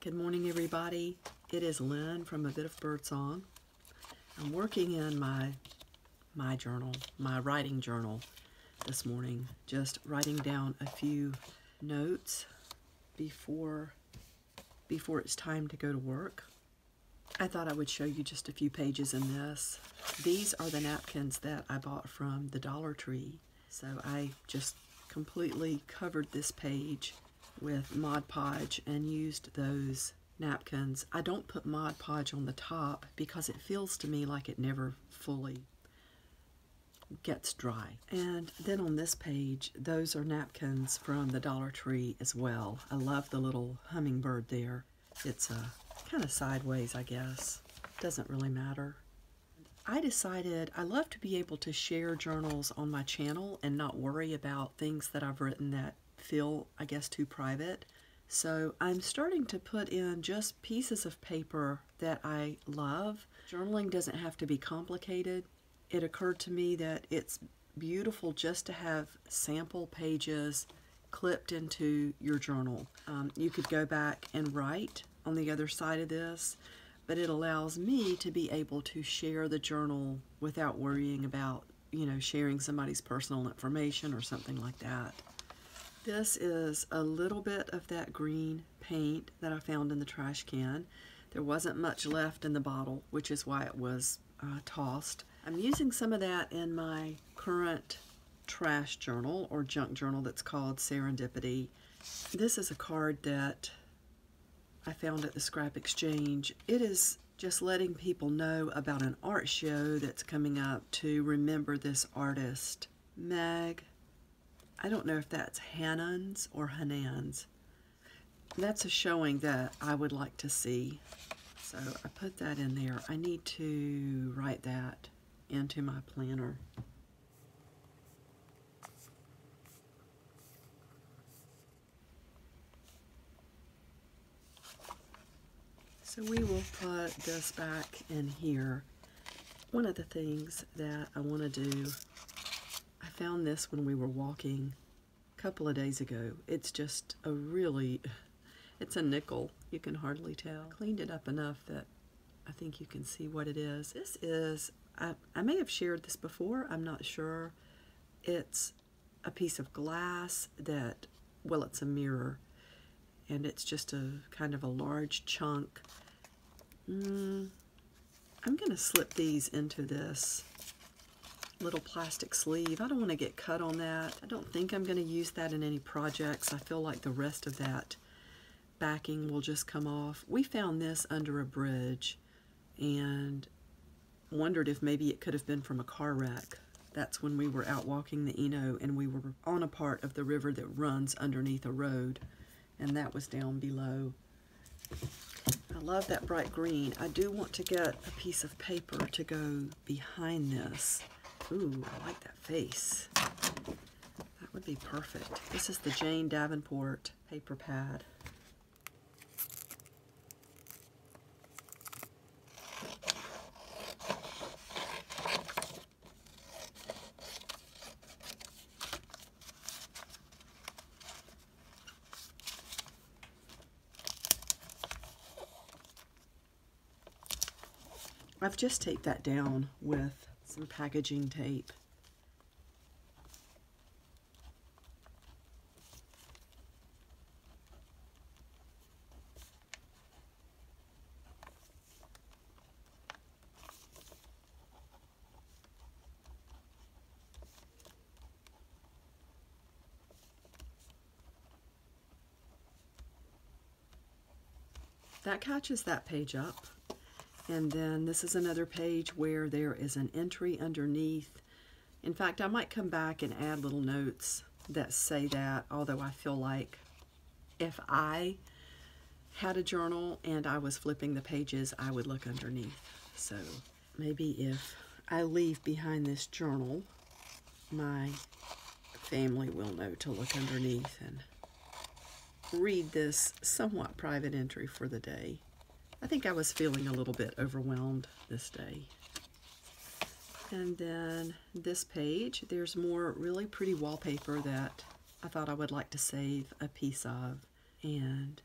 Good morning, everybody. It is Lynn from A Bit of Birdsong. I'm working in my journal, my writing journal this morning, just writing down a few notes before it's time to go to work. I thought I would show you just a few pages in this. These are the napkins that I bought from the Dollar Tree. So I just completely covered this page with Mod Podge and used those napkins. I don't put Mod Podge on the top because it feels to me like it never fully gets dry. And then on this page, those are napkins from the Dollar Tree as well. I love the little hummingbird there. It's kind of sideways, I guess. Doesn't really matter. I decided I love to be able to share journals on my channel and not worry about things that I've written that feel, I guess, too private. So I'm starting to put in just pieces of paper that I love. Journaling doesn't have to be complicated. It occurred to me that it's beautiful just to have sample pages clipped into your journal. You could go back and write on the other side of this, but it allows me to be able to share the journal without worrying about, sharing somebody's personal information or something like that. This is a little bit of that green paint that I found in the trash can. There wasn't much left in the bottle, which is why it was tossed. I'm using some of that in my current trash journal or junk journal that's called Serendipity. This is a card that I found at the Scrap Exchange. It is just letting people know about an art show that's coming up to remember this artist, Meg. I don't know if that's Hanans or Hanans. That's a showing that I would like to see. So I put that in there. I need to write that into my planner. So we will put this back in here. One of the things that I want to do, I found this when we were walking a couple of days ago. It's just it's a nickel. You can hardly tell. Cleaned it up enough that I think you can see what it is. This is, I may have shared this before, I'm not sure. It's a piece of glass that, well, it's a mirror. And it's just a kind of a large chunk. I'm going to slip these into this little plastic sleeve. I don't want to get cut on that. I don't think I'm going to use that in any projects. I feel like the rest of that backing will just come off. We found this under a bridge and wondered if maybe it could have been from a car wreck. That's when we were out walking the Eno and we were on a part of the river that runs underneath a road, and that was down below. I love that bright green. I do want to get a piece of paper to go behind this. Ooh, I like that face. That would be perfect. This is the Jane Davenport paper pad. I've just taped that down with some packaging tape. That catches that page up. And then this is another page where there is an entry underneath. In fact, I might come back and add little notes that say that, although I feel like if I had a journal and I was flipping the pages, I would look underneath. So maybe if I leave behind this journal, my family will know to look underneath and read this somewhat private entry for the day. I think I was feeling a little bit overwhelmed this day. And then this page, there's more really pretty wallpaper that I thought I would like to save a piece of. And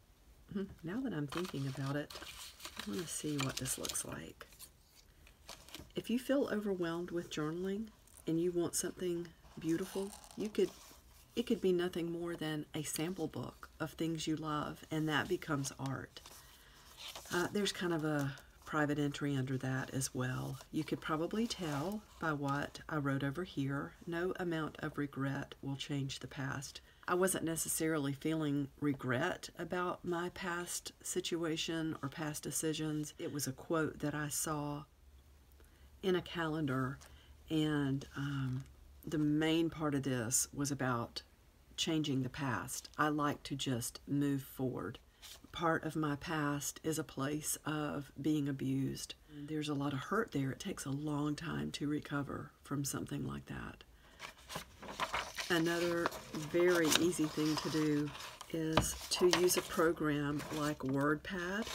Now that I'm thinking about it, I want to see what this looks like. If you feel overwhelmed with journaling and you want something beautiful, it could be nothing more than a sample book of things you love, and that becomes art. There's kind of a private entry under that as well. You could probably tell by what I wrote over here. No amount of regret will change the past. I wasn't necessarily feeling regret about my past situation or past decisions. It was a quote that I saw in a calendar, and the main part of this was about changing the past. I like to just move forward. Part of my past is a place of being abused. There's a lot of hurt there. It takes a long time to recover from something like that. Another very easy thing to do is to use a program like WordPad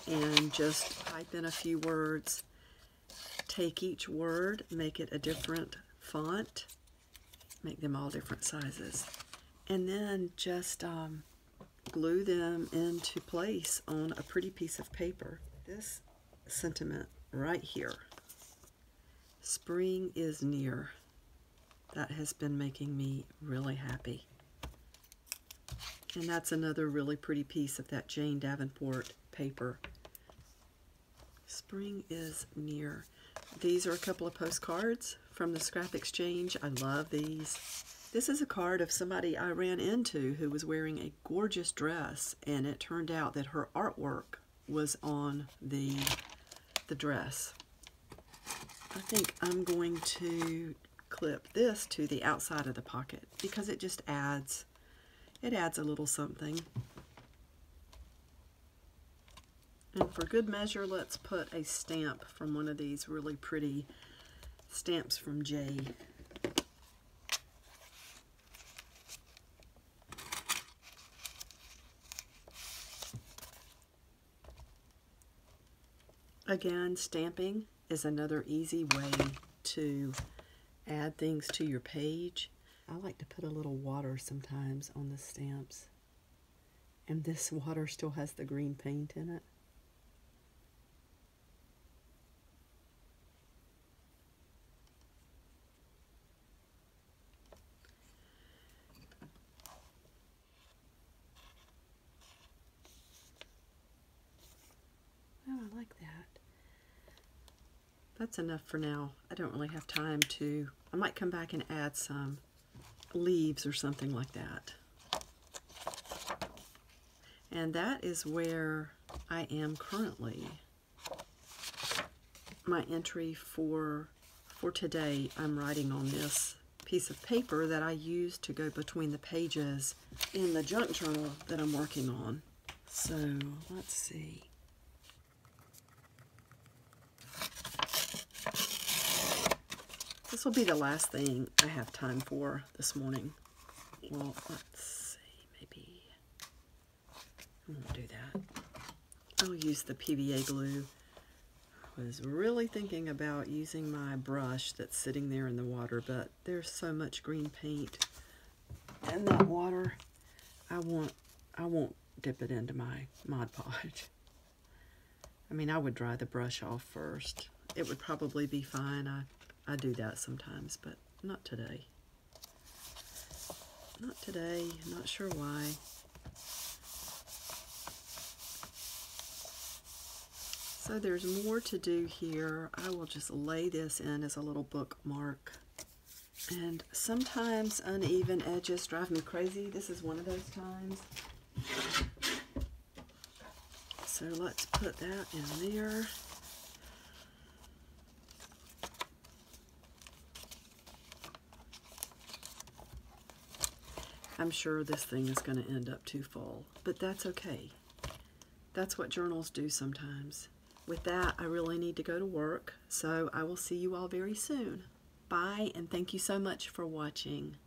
and just type in a few words. Take each word, make it a different font, make them all different sizes, and then just glue them into place on a pretty piece of paper. This sentiment right here, spring is near, that has been making me really happy. And that's another really pretty piece of that Jane Davenport paper. Spring is near. These are a couple of postcards from the Scrap Exchange. I love these. This is a card of somebody I ran into who was wearing a gorgeous dress, and it turned out that her artwork was on the dress. I think I'm going to clip this to the outside of the pocket because it just adds a little something. And for good measure, let's put a stamp from one of these really pretty stamps from Jay. Again, stamping is another easy way to add things to your page. I like to put a little water sometimes on the stamps. And this water still has the green paint in it. Oh, I like that. That's enough for now. I don't really have time to... I might come back and add some leaves or something like that. And that is where I am currently. My entry for today, I'm writing on this piece of paper that I use to go between the pages in the junk journal that I'm working on. So, let's see. This will be the last thing I have time for this morning. Well, let's see, maybe I won't do that. I'll use the PVA glue. I was really thinking about using my brush that's sitting there in the water, but there's so much green paint in that water. I won't dip it into my Mod Podge. I mean, I would dry the brush off first. It would probably be fine. I do that sometimes, but not today. Not today. Not sure why. So there's more to do here. I will just lay this in as a little bookmark. And sometimes uneven edges drive me crazy. This is one of those times. So let's put that in there. I'm sure this thing is going to end up too full, but that's okay. That's what journals do sometimes. With that, I really need to go to work, so I will see you all very soon. Bye, and thank you so much for watching.